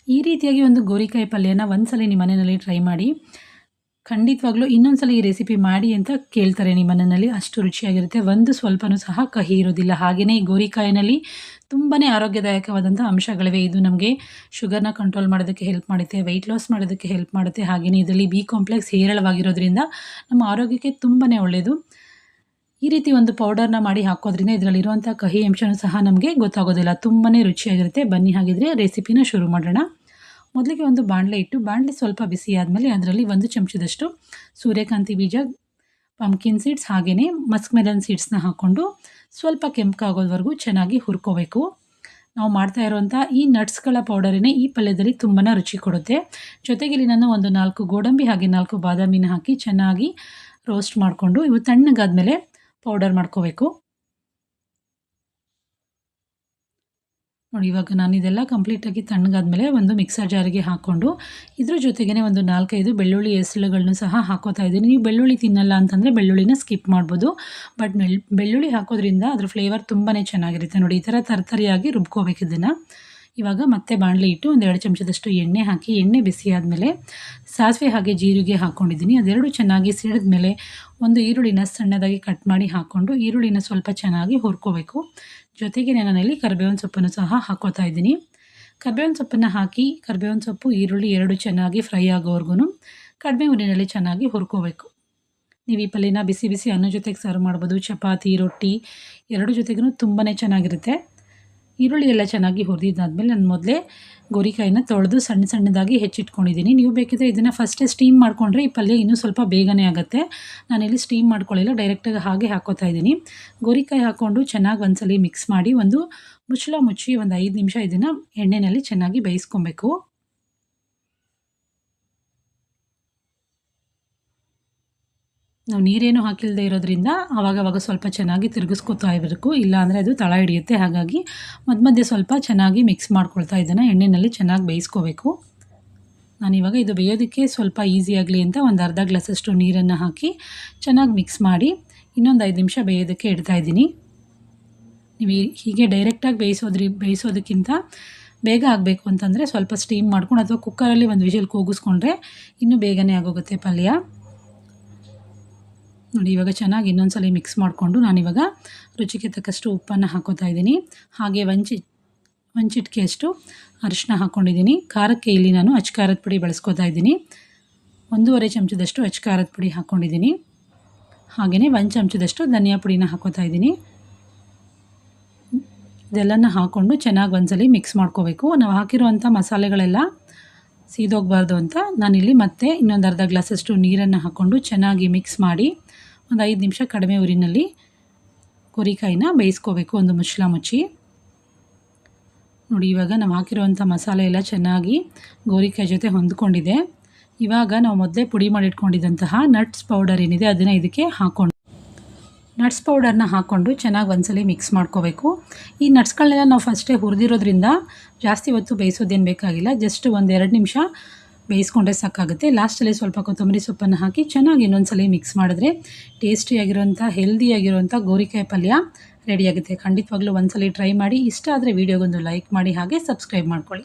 ಈ ರೀತಿಯಾಗಿ ಒಂದು ಗೋರಿಕಾಯಿ ಪಲ್ಯನ ಒಂದ್ಸಲ ನಿಮ್ಮ ಮನೆಯಲ್ಲಿ ಟ್ರೈ ಮಾಡಿ. ಖಂಡಿತವಾಗ್ಲೂ ಇನ್ನೊಂದ್ಸಲ ಈ ರೆಸಿಪಿ ಮಾಡಿ ಅಂತ ಕೇಳ್ತಾರೆ ನಿಮ್ಮ ಮನೆಯಲ್ಲಿ, ಅಷ್ಟು ರುಚಿಯಾಗಿರುತ್ತೆ. ಒಂದು ಸ್ವಲ್ಪನೂ ಸಹ ಕಹಿ ಇರೋದಿಲ್ಲ. ಹಾಗೆಯೇ ಈ ಗೋರಿಕಾಯಿನಲ್ಲಿ ತುಂಬಾ ಆರೋಗ್ಯದಾಯಕವಾದಂಥ ಅಂಶಗಳಿವೆ. ಇದು ನಮಗೆ ಶುಗರ್ನ ಕಂಟ್ರೋಲ್ ಮಾಡೋದಕ್ಕೆ ಹೆಲ್ಪ್ ಮಾಡುತ್ತೆ, ವೆಯ್ಟ್ ಲಾಸ್ ಮಾಡೋದಕ್ಕೆ ಹೆಲ್ಪ್ ಮಾಡುತ್ತೆ. ಹಾಗೆಯೇ ಇದರಲ್ಲಿ ಬಿ ಕಾಂಪ್ಲೆಕ್ಸ್ ಹೇರಳವಾಗಿರೋದ್ರಿಂದ ನಮ್ಮ ಆರೋಗ್ಯಕ್ಕೆ ತುಂಬಾ ಒಳ್ಳೆಯದು. ಈ ರೀತಿ ಒಂದು ಪೌಡರ್ನ ಮಾಡಿ ಹಾಕೋದ್ರಿಂದ ಇದರಲ್ಲಿರುವಂಥ ಕಹಿ ಅಂಶನೂ ಸಹ ನಮಗೆ ಗೊತ್ತಾಗೋದಿಲ್ಲ. ತುಂಬಾ ರುಚಿಯಾಗಿರುತ್ತೆ. ಬನ್ನಿ ಹಾಗಿದ್ರೆ ರೆಸಿಪಿನ ಶುರು ಮಾಡೋಣ. ಮೊದಲಿಗೆ ಒಂದು ಬಾಣಲೆ ಇಟ್ಟು, ಬಾಣಲೆ ಸ್ವಲ್ಪ ಬಿಸಿ ಆದಮೇಲೆ ಅದರಲ್ಲಿ 1 ಚಮಚದಷ್ಟು ಸೂರ್ಯಕಾಂತಿ ಬೀಜ, ಪಂಪ್ಕಿನ್ ಸೀಡ್ಸ್ ಹಾಗೆಯೇ ಮಸ್ಕ್ ಮೆಲನ್ ಸೀಡ್ಸ್ನ ಹಾಕ್ಕೊಂಡು ಸ್ವಲ್ಪ ಕೆಂಪಗಾಗೋದ್ವರೆಗೂ ಚೆನ್ನಾಗಿ ಹುರ್ಕೋಬೇಕು. ನಾವು ಮಾಡ್ತಾ ಇರುವಂಥ ಈ ನಟ್ಸ್ಗಳ ಪೌಡರೇ ಈ ಪಲ್ಯದಲ್ಲಿ ತುಂಬಾ ರುಚಿ ಕೊಡುತ್ತೆ. ಜೊತೆಗೆ ಇಲ್ಲಿ ನಾನು ಒಂದು 4 ಗೋಡಂಬಿ ಹಾಗೆ 4 ಬಾದಾಮಿನ ಹಾಕಿ ಚೆನ್ನಾಗಿ ರೋಸ್ಟ್ ಮಾಡಿಕೊಂಡು ಇವು ತಣ್ಣಗಾದ್ಮೇಲೆ ಪೌಡರ್ ಮಾಡ್ಕೋಬೇಕು. ನೋಡಿ, ಇವಾಗ ನಾನು ಇದೆಲ್ಲ ಕಂಪ್ಲೀಟಾಗಿ ತಣ್ಣಗಾದ್ಮೇಲೆ ಒಂದು ಮಿಕ್ಸರ್ ಜಾರಿಗೆ ಹಾಕ್ಕೊಂಡು ಇದ್ರ ಜೊತೆಗೇ ಒಂದು 4-5 ಬೆಳ್ಳುಳ್ಳಿ ಎಸಳುಗಳನ್ನು ಸಹ ಹಾಕೋತಾ ಇದ್ದೀನಿ. ನೀವು ಬೆಳ್ಳುಳ್ಳಿ ತಿನ್ನಲ್ಲ ಅಂತಂದರೆ ಬೆಳ್ಳುಳ್ಳಿನ ಸ್ಕಿಪ್ ಮಾಡ್ಬೋದು. ಬಟ್ ಬೆಳ್ಳುಳ್ಳಿ ಹಾಕೋದ್ರಿಂದ ಅದ್ರ ಫ್ಲೇವರ್ ತುಂಬಾ ಚೆನ್ನಾಗಿರುತ್ತೆ. ನೋಡಿ, ಈ ಥರ ತರ್ತರಿಯಾಗಿ ರುಬ್ಕೋಬೇಕು ಇದನ್ನು. ಇವಾಗ ಮತ್ತೆ ಬಾಣಲೆ ಇಟ್ಟು ಒಂದು 2 ಚಮಚದಷ್ಟು ಎಣ್ಣೆ ಹಾಕಿ, ಎಣ್ಣೆ ಬಿಸಿ ಆದಮೇಲೆ ಸಾಸಿವೆ ಹಾಗೆ ಜೀರಿಗೆ ಹಾಕ್ಕೊಂಡಿದ್ದೀನಿ. ಅದೆರಡು ಚೆನ್ನಾಗಿ ಸಿಡಿದ್ಮೇಲೆ ಒಂದು ಈರುಳ್ಳಿನ ಸಣ್ಣದಾಗಿ ಕಟ್ ಮಾಡಿ ಹಾಕ್ಕೊಂಡು ಈರುಳ್ಳಿನ ಸ್ವಲ್ಪ ಚೆನ್ನಾಗಿ ಹುರ್ಕೋಬೇಕು. ಜೊತೆಗೆ ನಾನಲ್ಲಿ ಕರಿಬೇವಿನ ಸೊಪ್ಪನ್ನು ಸಹ ಹಾಕ್ಕೋತಾ ಇದ್ದೀನಿ. ಕರಿಬೇವಿನ ಸೊಪ್ಪನ್ನು ಹಾಕಿ ಕರಿಬೇವಿನ ಸೊಪ್ಪು ಈರುಳ್ಳಿ ಎರಡು ಚೆನ್ನಾಗಿ ಫ್ರೈ ಆಗೋವರೆಗೂ ಕಡಿಮೆ ಉರಿನಲ್ಲಿ ಚೆನ್ನಾಗಿ ಹುರ್ಕೋಬೇಕು. ನೀವು ಈ ಪಲ್ಯನ ಬಿಸಿ ಬಿಸಿ ಅನ್ನ ಜೊತೆಗೆ ಸರ್ವ್ ಮಾಡ್ಬೋದು. ಚಪಾತಿ, ರೊಟ್ಟಿ ಎರಡು ಜೊತೆಗೂ ತುಂಬಾ ಚೆನ್ನಾಗಿರುತ್ತೆ. ಈರುಳ್ಳಿ ಎಲ್ಲ ಚೆನ್ನಾಗಿ ಹುರಿದಿದ್ದಾದಮೇಲೆ ನಾನು ಮೊದಲೇ ಗೋರಿಕಾಯಿನ ತೊಳೆದು ಸಣ್ಣ ಸಣ್ಣದಾಗಿ ಹೆಚ್ಚಿಟ್ಕೊಂಡಿದ್ದೀನಿ. ನೀವು ಬೇಕಿದ್ರೆ ಇದನ್ನು ಫಸ್ಟೇ ಸ್ಟೀಮ್ ಮಾಡಿಕೊಂಡ್ರೆ ಈ ಪಲ್ಯ ಇನ್ನೂ ಸ್ವಲ್ಪ ಬೇಗನೆ ಆಗುತ್ತೆ. ನಾನಿಲ್ಲಿ ಸ್ಟೀಮ್ ಮಾಡ್ಕೊಳ್ಳಿಲ್ಲ, ಡೈರೆಕ್ಟಾಗಿ ಹಾಗೆ ಹಾಕ್ಕೋತಾ ಇದ್ದೀನಿ. ಗೋರಿಕಾಯಿ ಹಾಕ್ಕೊಂಡು ಚೆನ್ನಾಗಿ ಒಂದ್ಸಲಿ ಮಿಕ್ಸ್ ಮಾಡಿ ಒಂದು ಮುಚ್ಚಳ ಮುಚ್ಚಿ ಒಂದು 5 ನಿಮಿಷ ಇದನ್ನು ಎಣ್ಣೆಯಲ್ಲಿ ಚೆನ್ನಾಗಿ ಬೇಯಿಸ್ಕೊಬೇಕು. ನಾವು ನೀರೇನು ಹಾಕಿಲ್ಲದೆ ಇರೋದ್ರಿಂದ ಆವಾಗವಾಗ ಸ್ವಲ್ಪ ಚೆನ್ನಾಗಿ ತಿರುಗಿಸ್ಕೊತಾ ಇರಬೇಕು, ಇಲ್ಲಾಂದರೆ ಅದು ತಳ ಹಿಡಿಯುತ್ತೆ. ಹಾಗಾಗಿ ಮಧ್ಯೆ ಸ್ವಲ್ಪ ಚೆನ್ನಾಗಿ ಮಿಕ್ಸ್ ಮಾಡ್ಕೊಳ್ತಾ ಇದನ್ನು ಎಣ್ಣೆಯಲ್ಲಿ ಚೆನ್ನಾಗಿ ಬೇಯಿಸ್ಕೋಬೇಕು. ನಾನಿವಾಗ ಇದು ಬೇಯೋದಕ್ಕೆ ಸ್ವಲ್ಪ ಈಸಿ ಆಗಲಿ ಅಂತ ಒಂದು ಅರ್ಧ ಗ್ಲಾಸಷ್ಟು ನೀರನ್ನು ಹಾಕಿ ಚೆನ್ನಾಗಿ ಮಿಕ್ಸ್ ಮಾಡಿ ಇನ್ನೊಂದು 5 ನಿಮಿಷ ಬೇಯೋದಕ್ಕೆ ಇಡ್ತಾಯಿದ್ದೀನಿ. ನೀವು ಹೀಗೆ ಡೈರೆಕ್ಟಾಗಿ ಬೇಯಿಸೋದಕ್ಕಿಂತ ಬೇಗ ಆಗಬೇಕು ಅಂತಂದರೆ ಸ್ವಲ್ಪ ಸ್ಟೀಮ್ ಮಾಡ್ಕೊಂಡು ಅಥವಾ ಕುಕ್ಕರಲ್ಲಿ ಒಂದು ವಿಷಲ್ ಕೂಗಿಸ್ಕೊಂಡ್ರೆ ಇನ್ನೂ ಬೇಗನೆ ಆಗೋಗುತ್ತೆ ಪಲ್ಯ. ನೋಡಿ, ಇವಾಗ ಚೆನ್ನಾಗಿ ಇನ್ನೊಂದ್ಸಲ ಮಿಕ್ಸ್ ಮಾಡಿಕೊಂಡು ನಾನಿವಾಗ ರುಚಿಗೆ ತಕ್ಕಷ್ಟು ಉಪ್ಪನ್ನು ಹಾಕೋತಾ ಇದ್ದೀನಿ. ಹಾಗೆ ಒಂದು ಚಿಟಿಕೆಯಷ್ಟು ಅರಿಶಿನ ಹಾಕ್ಕೊಂಡಿದ್ದೀನಿ. ಖಾರಕ್ಕೆ ಇಲ್ಲಿ ನಾನು ಅಚ್ಚ ಖಾರದ ಪುಡಿ ಬಳಸ್ಕೊತಾ ಇದ್ದೀನಿ. 1.5 ಚಮಚದಷ್ಟು ಅಚ್ಚ ಖಾರದ ಪುಡಿ ಹಾಕ್ಕೊಂಡಿದ್ದೀನಿ. ಹಾಗೆಯೇ 1 ಚಮಚದಷ್ಟು ಧನಿಯಾ ಪುಡಿನ ಹಾಕೋತಾ ಇದ್ದೀನಿ. ಇದೆಲ್ಲನ ಹಾಕ್ಕೊಂಡು ಚೆನ್ನಾಗಿ ಒಂದ್ಸಲಿ ಮಿಕ್ಸ್ ಮಾಡ್ಕೋಬೇಕು. ನಾವು ಹಾಕಿರುವಂಥ ಮಸಾಲೆಗಳೆಲ್ಲ ಸೀದೋಗಬಾರ್ದು ಅಂತ ನಾನಿಲ್ಲಿ ಮತ್ತೆ ಇನ್ನೊಂದು ಅರ್ಧ ಗ್ಲಾಸಷ್ಟು ನೀರನ್ನು ಹಾಕ್ಕೊಂಡು ಚೆನ್ನಾಗಿ ಮಿಕ್ಸ್ ಮಾಡಿ ಒಂದು 5 ನಿಮಿಷ ಕಡಿಮೆ ಉರಿನಲ್ಲಿ ಗೋರಿಕಾಯಿನ ಬೇಯಿಸ್ಕೋಬೇಕು, ಒಂದು ಮುಚ್ಚಳ ಮುಚ್ಚಿ. ನೋಡಿ, ಇವಾಗ ನಾವು ಹಾಕಿರುವಂಥ ಮಸಾಲೆ ಎಲ್ಲ ಚೆನ್ನಾಗಿ ಗೋರಿಕಾಯಿ ಜೊತೆ ಹೊಂದ್ಕೊಂಡಿದೆ. ಇವಾಗ ನಾವು ಮೊದಲೇ ಪುಡಿ ಮಾಡಿಟ್ಕೊಂಡಿದ್ದಂತಹ ನಟ್ಸ್ ಪೌಡರ್ ಏನಿದೆ ಅದನ್ನು ಇದಕ್ಕೆ ಹಾಕ್ಕೊಂಡು ನಟ್ಸ್ ಪೌಡರ್ನ ಹಾಕ್ಕೊಂಡು ಚೆನ್ನಾಗಿ ಒಂದ್ಸಲಿ ಮಿಕ್ಸ್ ಮಾಡ್ಕೋಬೇಕು. ಈ ನಟ್ಸ್ಗಳನ್ನೆಲ್ಲ ನಾವು ಫಸ್ಟೇ ಹುರಿದಿರೋದ್ರಿಂದ ಜಾಸ್ತಿ ಹೊತ್ತು ಬೇಯಿಸೋದೇನು ಬೇಕಾಗಿಲ್ಲ. ಜಸ್ಟ್ 1-2 ನಿಮಿಷ ಬೇಯಿಸ್ಕೊಂಡ್ರೆ ಸಾಕಾಗುತ್ತೆ. ಲಾಸ್ಟಲ್ಲಿ ಸ್ವಲ್ಪ ಕೊತ್ತಂಬರಿ ಸೊಪ್ಪನ್ನು ಹಾಕಿ ಚೆನ್ನಾಗಿ ಇನ್ನೊಂದ್ಸಲಿ ಮಿಕ್ಸ್ ಮಾಡಿದ್ರೆ ಟೇಸ್ಟಿಯಾಗಿರುವಂಥ ಹೆಲ್ದಿಯಾಗಿರುವಂಥ ಗೋರಿಕಾಯಿ ಪಲ್ಯ ರೆಡಿಯಾಗುತ್ತೆ. ಖಂಡಿತವಾಗ್ಲೂ ಒಂದ್ಸಲಿ ಟ್ರೈ ಮಾಡಿ. ಇಷ್ಟ ಆದರೆ ವಿಡಿಯೋಗೊಂದು ಲೈಕ್ ಮಾಡಿ, ಹಾಗೆ ಸಬ್ಸ್ಕ್ರೈಬ್ ಮಾಡ್ಕೊಳ್ಳಿ.